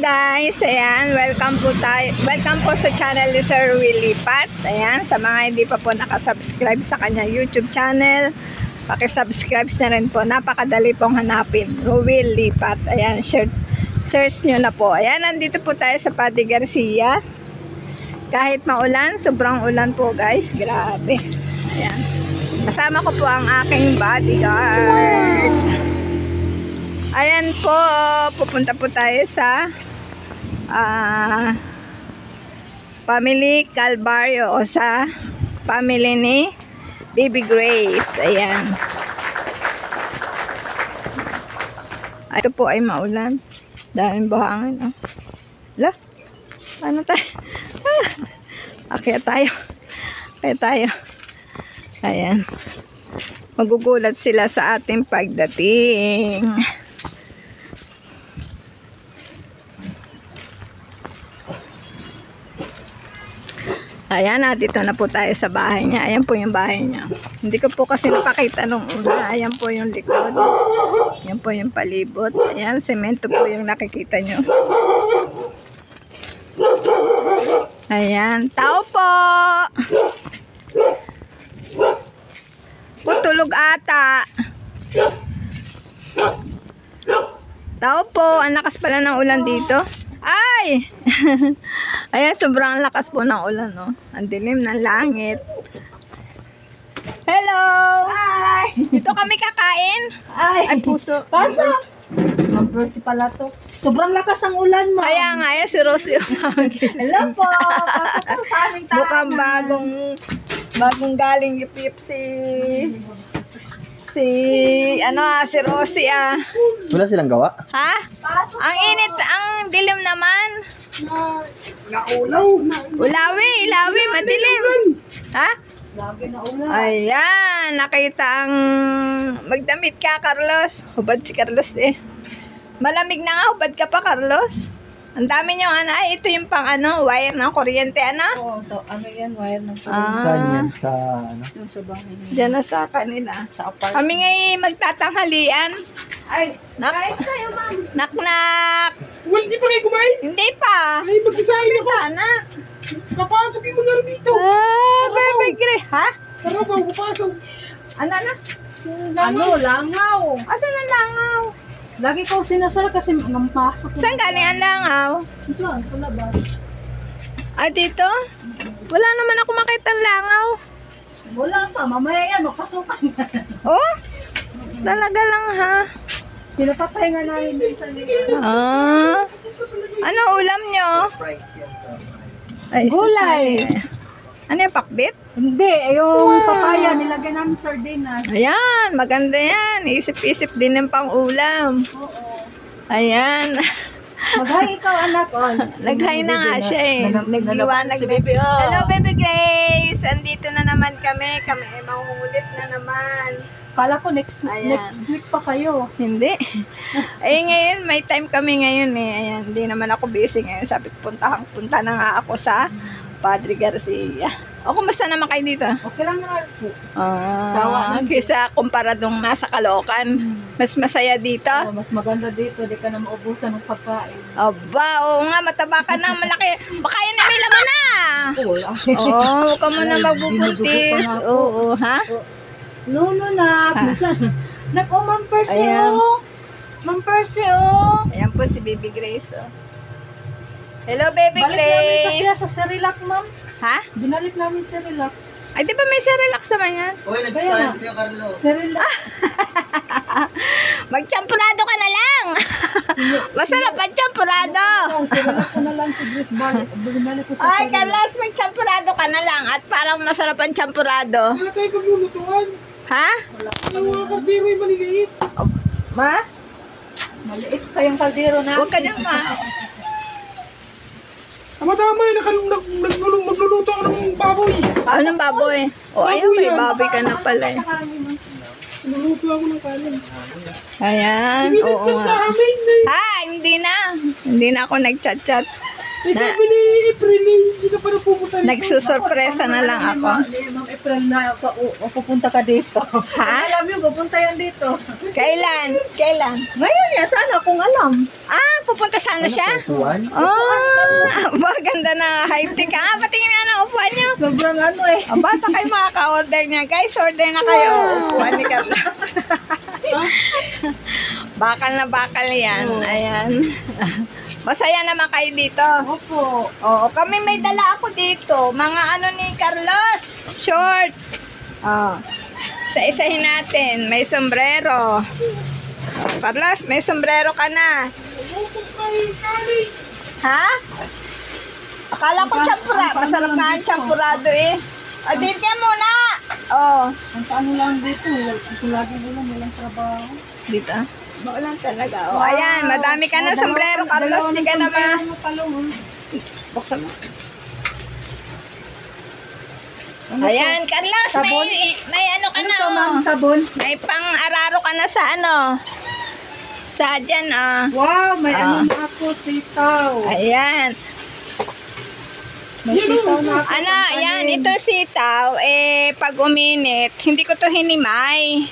guys, ayan, welcome po sa channel ni Sir Willie Pat. Ayan, sa mga hindi pa po nakasubscribe sa kanya YouTube channel, paki-subscribe na rin po. Napakadali pong hanapin, Willie Pat. Ayan, search nyo na po. Ayan, nandito po tayo sa Padre Garcia. Kahit maulan, sobrang ulan po guys, grabe. Ayan, kasama ko po ang aking bodyguard. Ayan po, pupunta po tayo sa family Calvario o sa family ni Baby Grace. Ayan. Ito po ay maulan. Daming buhangin. Oh. Hala? Ano tayo? Akyat tayo. Akyat tayo. Ayan. Magugulat sila sa ating pagdating. Ayan, dito na po tayo sa bahay niya. Ayan po yung bahay niya. Hindi ko po kasi napakita nung una. Ayan po yung likod. Ayan po yung palibot. Ayan, semento po yung nakikita nyo. Ayan, tao po! Putulog ata. Tao po, ang lakas pala ng ulan dito. Ay! Ayan, sobrang lakas po ng ulan, no? Ang dilim ng langit. Hello! Hi! Ito kami kakain. Ay, puso. Pasok! Ang Rosie pala to. Sobrang lakas ng ulan mo. Kaya nga, yan si Rosie. Hello po! Pasok po sa aming tahanan. Mukhang bagong galing yung si Rosie Wala silang gawa? Ha? Pasok Ang init, ang dilim naman. Naulaw. Ilawi, madilim. Ha? Lagi na ulan. Ayan, nakita ang magdamit ka, Carlos. Hubad si Carlos eh. Malamig na nga, hubad ka pa, Carlos. Ang dami nyo, ay, ito yung pang wire ng kuryente, Oo, so ano yan, wire ng Saan yan? Sa ano? yung sa bahay niya. Diyan na sa kanila. Sa apartment. Kami ngayon magtatanghalian. Ay, Nak, tayo, ma'am. nak. Well, di pa kayo kumain? Hindi pa. Ay, magsasahin ako. Anak. Napasok yung mga dito. Baby Gray. Ha? Sarap ako, papasok. Ano na? Ano, langaw. Asan ang langaw? Lagi ko sinasal kasi nampasok. Saan galing ang langaw? Ito, sa labas. Dito? Wala naman ako makita ang langaw. Wala pa, mamaya yan, mapasukan na. Oh? Talaga lang ha? Pinapapahinga namin din sa liga. Ano ulam nyo? Price yan sa... Ay, Gulay. Ano yung pakbit? Hindi, yung papaya, nilagyan namin sardinas. Ayan, maganda yan. Isip-isip din ng pang-ulam. Oo. Ayan. Mag-hi ikaw, anak. Nag-hi na nga siya eh. Nagliwanag si na. Baby. Hello, Baby Grace! Andito na naman kami. Kami ay mangungulit na naman. Kala ko next Ayan. week pa kayo. Hindi. Ay, ngayon, may time kami ngayon eh. Ayan, hindi naman ako busy ngayon. Sabi ko, punta na nga ako sa Padre Garcia. O, kumusta naman kayo dito? Okay lang naman po. Sawa kaysa kumparadong nasa Caloocan. Mas masaya dito. Oh, mas maganda dito, di ka na maubusan ng pagkain. Aba, oo nga, mataba ka na, malaki. Baka yun na may laman na. Oo, huwag ka muna magbubuntis. Oo, ha? No, na. Minsan. Ma'am Percy, Ayan. Ma'am Percy, oh. Ayan po si Baby Grace, oh. Hello, Baby Balik namin Grace. sa Cerelac, ma'am. Ha? Binalik namin Cerelac. Ay, di ba may Cerelac naman yan? Uy, nag-science kayo, Carlo. Cerelac. Magchampurado ka na lang. Masarap ang champurado. Cerelac ko na lang si Grace. Binalik ko sa Ay, Cerelac. Carlos, magchampurado ka na lang. At parang masarap ang champurado. Wala tayo paglulutuan. Ha? Ang mga kardero yung maliliit. Ma? Maliit kayong kaldero na. Huwag ka nang ma. Tama-tama yun, magluluto ako ng baboy. Anong baboy? O, ayun, may baboy ka na pala eh. Magluluto ako ng kanin. Ayan, oo Pinagkat sa nga. amin Hindi na. Hindi na ako nag-chat-chat. May sabi ni April, hindi ka pa napupunta Nagsusurpresa na lang ako. Ma'am April na pupunta ka dito. Ha? Alam mo, pupunta yan dito. Kailan? Kailan? Ngayon yan, sana kung alam. Ah, pupunta sana siya? Upuan? Oh, maganda na high-tech. Ah, patingin nga ng upuan niyo. Sobrang ano eh. Aba, sa kayo makaka-order niya. Guys, order na kayo. Upuan ni Carlos. Bakal na bakal yan. Ayan. Masaya naman kayo dito. Opo. Oo, kami may dala ako dito. Mga ano ni Carlos, short. Oh. Isa-isahin natin. May sombrero. Oh, Carlos, may sombrero ka na. Ha? Akala ko champura. Masarap nga ang champurado eh. O, dito ka muna. Oh. Ang paano lang dito, lagi walang trabaho. Dito. Bawal talaga. O, ayan. Madami ka na sombrero, Carlos. Hindi ka naman. Buksan mo. Ayan, Carlos. Sabon? May ano ka Ano na. to, Oh. ma'am, sabon? May pang-araro ka na sa ano. Sa dyan, ah. Wow, may ano na ako, sitaw. Ayan. May sitaw na ako. Ano, ayan. Itong sitaw, pag uminit, hindi ko to hinimay.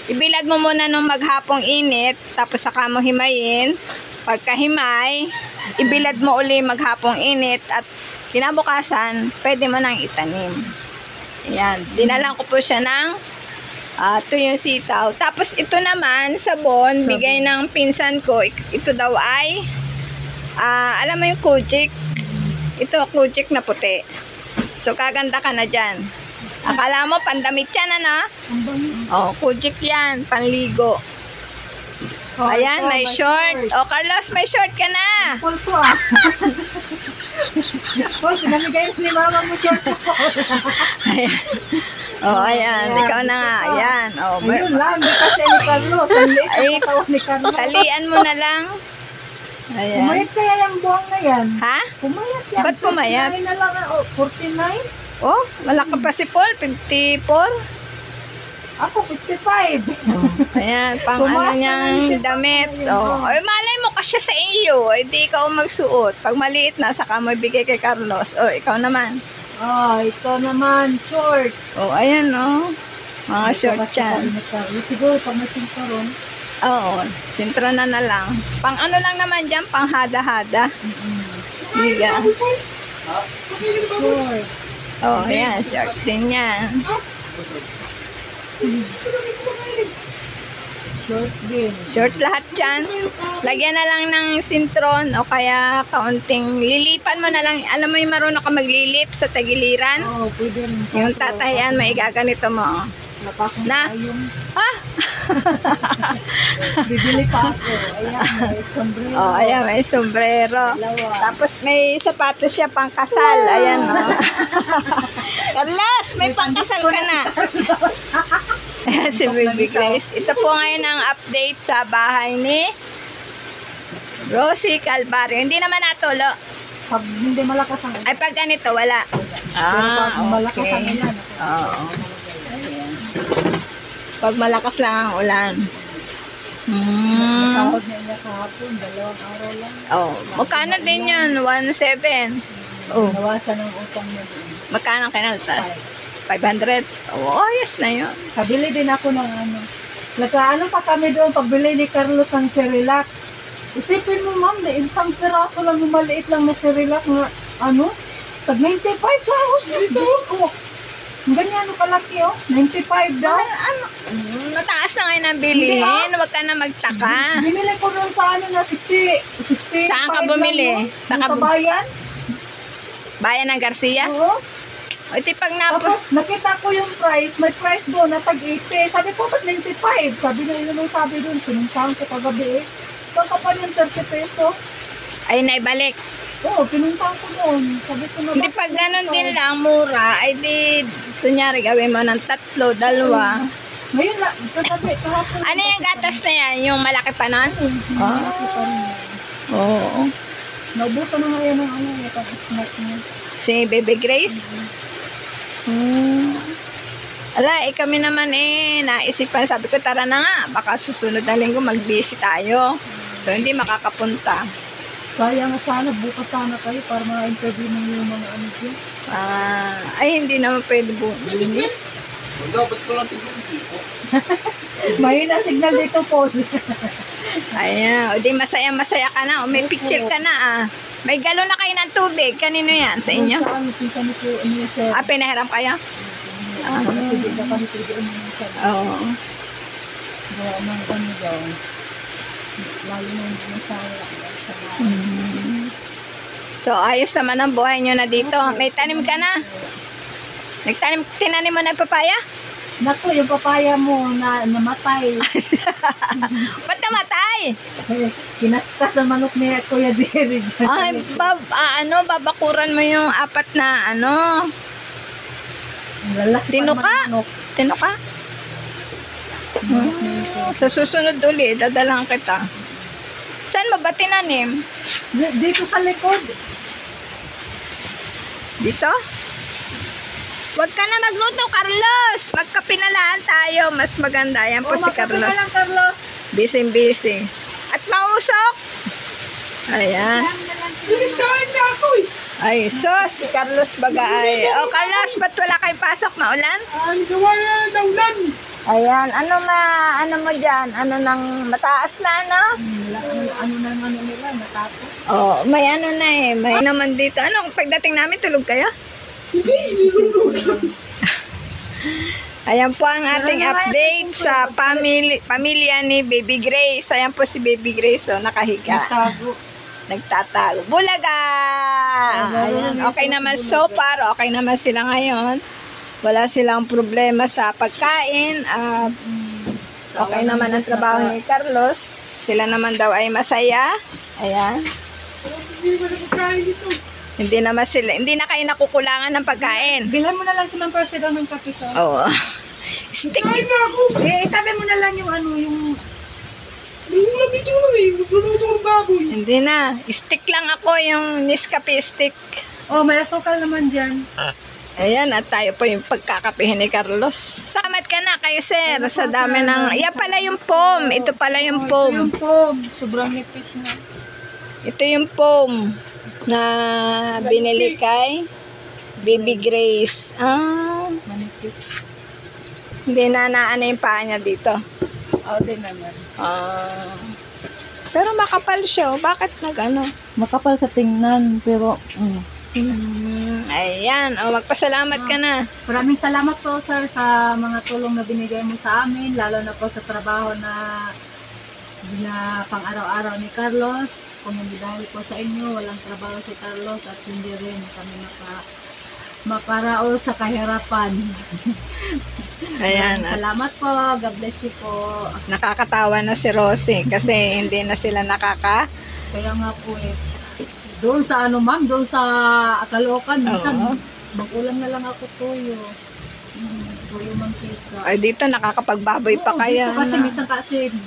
Ibilad mo muna nung maghapong init, tapos saka mo himayin. Pagkahimay, ibilad mo uli maghapong init at kinabukasan, pwede mo nang itanim. Ayan, dinalan ko po siya ng ito yung sitaw. Tapos ito naman, sabon, bigay ng pinsan ko. Ito daw ay, alam mo yung kujik? Ito, kujik na puti. So, kaganda ka na dyan. Akala mo, pandamit yan, ano? Oh, kujik yan, panligo. Ayan, may short. Oh, Carlos, may short ka na. Paul ko ah. Paul, pinamigay ni mama mo short ko. Ayan. Oh, ayan. Ikaw na nga. Ayan. Oh, Ayun lang, di kasi ni Carlos. Ang liit Ay, ang katawan ni Carlos. talian mo na lang. Ayan. Pumayat kaya yung buwang na yan. Ha? Pumayat yan. Ba't pumayat? 49 na lang, 49? Oh, malaki pa si Paul. 54. Ako, 55. Ayan, pang Tumaas ano na niyang lang siya, damit. pang ano Oh, ay, malay mo kasya sa iyo. Ay, di ikaw magsuot. Pag maliit na, saka mo ibigay kay Carlos. Oh, ikaw naman. Oh, ito naman, short. Oh, ayan, oh. Mga short yan. Siguro, pag nasintaron. Oo, sintro na lang. Pang ano lang naman dyan, pang hada-hada. Liga. Short. Oh, ayan, short din yan. Short din. Short lahat yan. Lagyan na lang ng sintron o kaya kaunting lilipan mo na lang. Alam mo yung marunong ka maglilip sa tagiliran? Oh, pwede rin. Yung tatahian, may gaganito mo. Napakong Na? tayong. Ah! Bibili pa ako. Ayan, may sombrero. Oh, ayan, may sombrero. Dalawa. Tapos may sapatos siya pang kasal. Ayan, oh. Carlos, may pangkasal ka na. Ayan, si Baby Grace. Ito po ngayon ang update sa bahay ni Rosie Calvario. Hindi naman natulo. Pag hindi malakas ang Ay, pag ganito, wala. pag malakas ang okay. ulan. Oo. Ayan. Pag malakas lang ang ulan. Tawag niya kahapon, 2 araw lang. Oh, magkano din yan? 1.7. Oh, Nawasan ang utang niya doon. magkano kinaltas? 500. Oh, ayos na yun. Kabili din ako ng ano. Nagkaano pa kami doon pagbili ni Carlos ng Cerelac. Isipin mo ma'am, na isang piraso lang yung maliit lang na Cerelac na ano, tag 95 sa hustos doon. Oh, ganyan kalaki oh, 95 daw. Ano? Nataas na ngayon ang bilihin. Huwag ka na magtaka. Bumili ko doon sa ano na 60. Saan ka bumili? Saan ka Sa bayan? Bayan ng Garcia? Oo. O, iti pag napo. Tapos nakita ko yung price, may price doon na tag 80. Sabi ko, tag 95. Sabi na yun ang sabi doon, pinuntahan ko kagabi eh. Baka pa yung 30 pesos. Ay, naibalik. Oo, pinuntahan ko doon. Sabi ko na Hindi pag ganun din lang, mura, ay di, kunyari, gawin mo ng 3, 2. Ngayon na, sabi, kahapon. Ano yung gatas na yan? Yung malaki pa nun? Malaki pa rin. Oo. Naubutan na nga yan ng ano, yung pag-snack niya. Si Baby Grace? Ala, kami naman naisipan, sabi ko, tara na nga, baka susunod na linggo mag-busy tayo. So, hindi makakapunta. Kaya nga sana, bukas sana kayo para ma-interview mo yung mga ano dyan. Ay, hindi naman pwede bukas. Dapat ko lang siguro dito. May na signal dito po. Ayan, o di masaya-masaya ka na. O may picture ka na May galon na kayo ng tubig. Kanino yan? Sa inyo? Sa ano, pinsan ni po, ano yung sir. Pinahiram kayo? Kasi di ba kami pwede ano yung sir. Oo. Gawa ng ano daw. Lalo na hindi na sa So, ayos naman ang buhay nyo na dito. May tanim ka na? Tinanim mo na yung papaya? Naku, yung papaya mo na namatay. Ba't namatay? Kinastas ang manok ni Kuya Jerry dyan. Ay, babakuran mo yung apat na Lalaki Tino pa ka? naman manok. Tino ka? Sa susunod uli, dadalang kita. Saan mo ba tinanim? Dito sa likod. Dito? Huwag ka na magluto, Carlos! Magkapinalaan tayo. Mas maganda. Yan po si Carlos. Lang, Carlos. Busy. At mausok. Ayan. Pinagsahin na ako eh. Ay, si Carlos baga ay. Oh, Carlos, ba't wala kayong pasok na ulan? Ay, gawa na ulan. Ayan, ano mo dyan? Ano nang mataas na, Ano nila, natapos. Oh, may may naman dito. Ano, pagdating namin, tulog kayo? Hindi sulog. Ayan po ang ating update sa pamilya ni Baby Grace. Ayan po si Baby Grace, nakahiga. Nagtatago. Bulaga! Ayan, okay naman so far. Okay naman sila ngayon. Wala silang problema sa pagkain. At okay naman ang trabaho ni Carlos. Sila naman daw ay masaya. Ayan. Hindi ba na pagkain dito? Hindi na kayo nakukulangan ng pagkain. Bilhan mo na lang si Ma'am Percy daw ng kapito. Oo. Stick. Kain na ako. Itabi mo na lang yung May ulam dito na eh. Magluluto ng baboy. Hindi na. Stick lang ako, yung Nescafe stick. may asukal naman dyan. Ayan, at tayo po yung pagkakapihin ni Carlos. Salamat ka na kay sir sa dami ng... Yan pala yung foam. Ito pala yung foam. Yung foam. Sobrang nipis na. Ito yung foam na binili kay Baby Grace. Manipis. Hindi na naano yung paa niya dito. Din naman. Pero makapal siya. Bakit nag-ano? Makapal sa tingnan, pero... Ayan. Magpasalamat ka na. Maraming salamat po, sir, sa mga tulong na binigay mo sa amin, lalo na po sa trabaho na pang-araw-araw ni Carlos. Kung hindi dahil po sa inyo, walang trabaho si Carlos at hindi rin kami makaraos sa kahirapan. Ayan. Salamat po. God bless you po. Nakakatawa na si Rosie kasi hindi na sila Kaya nga po doon sa ma'am, doon sa Caloocan, minsan mag-ulam na lang ako tuyo. Tuyo mantika. Ay, dito nakakapagbaboy pa kaya. Dito kasi minsan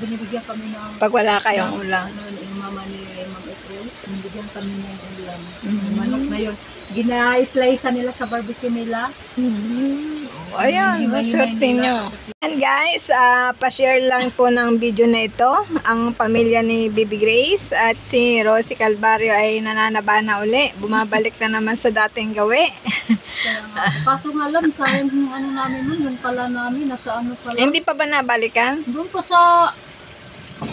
binibigyan kami ng... Pag wala kayong ulam. Yung mama ni Ma'am April, binibigyan kami ng ulam. Yung manok na yun. Gina-slice nila sa barbecue nila. Ayan, swerte nyo. And guys, pa-share lang po ng video na ito. Ang pamilya ni Baby Grace at si Rosie Calvario ay nananabana uli. Bumabalik na naman sa dating gawi. Kaso nga alam, sayang yung namin nun, yung pala namin, nasa pala. Hindi pa ba nabalikan? Doon pa sa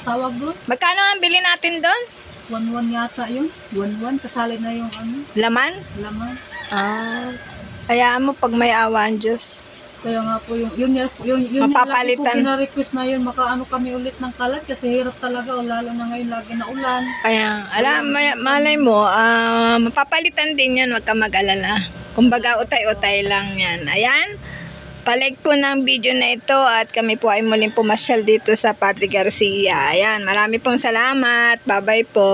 tawag doon. Magkano ang bili natin doon? 1-1 yata yun. 1-1, kasali na yung Laman? laman. Hayaan mo pag may awa ang Diyos. Kaya nga po yun Mapapalitan. Yung request na yun, makaano kami ulit ng kalat kasi hirap talaga, lalo na ngayon lagi na ulan. Kaya, malay mo, mapapalitan din yan, huwag ka mag-alala. Kumbaga, utay-utay lang yan. Ayan, palike po ng video na ito at kami po ay muling pumasyal dito sa Padre Garcia. Ayan, marami pong salamat. Bye-bye po.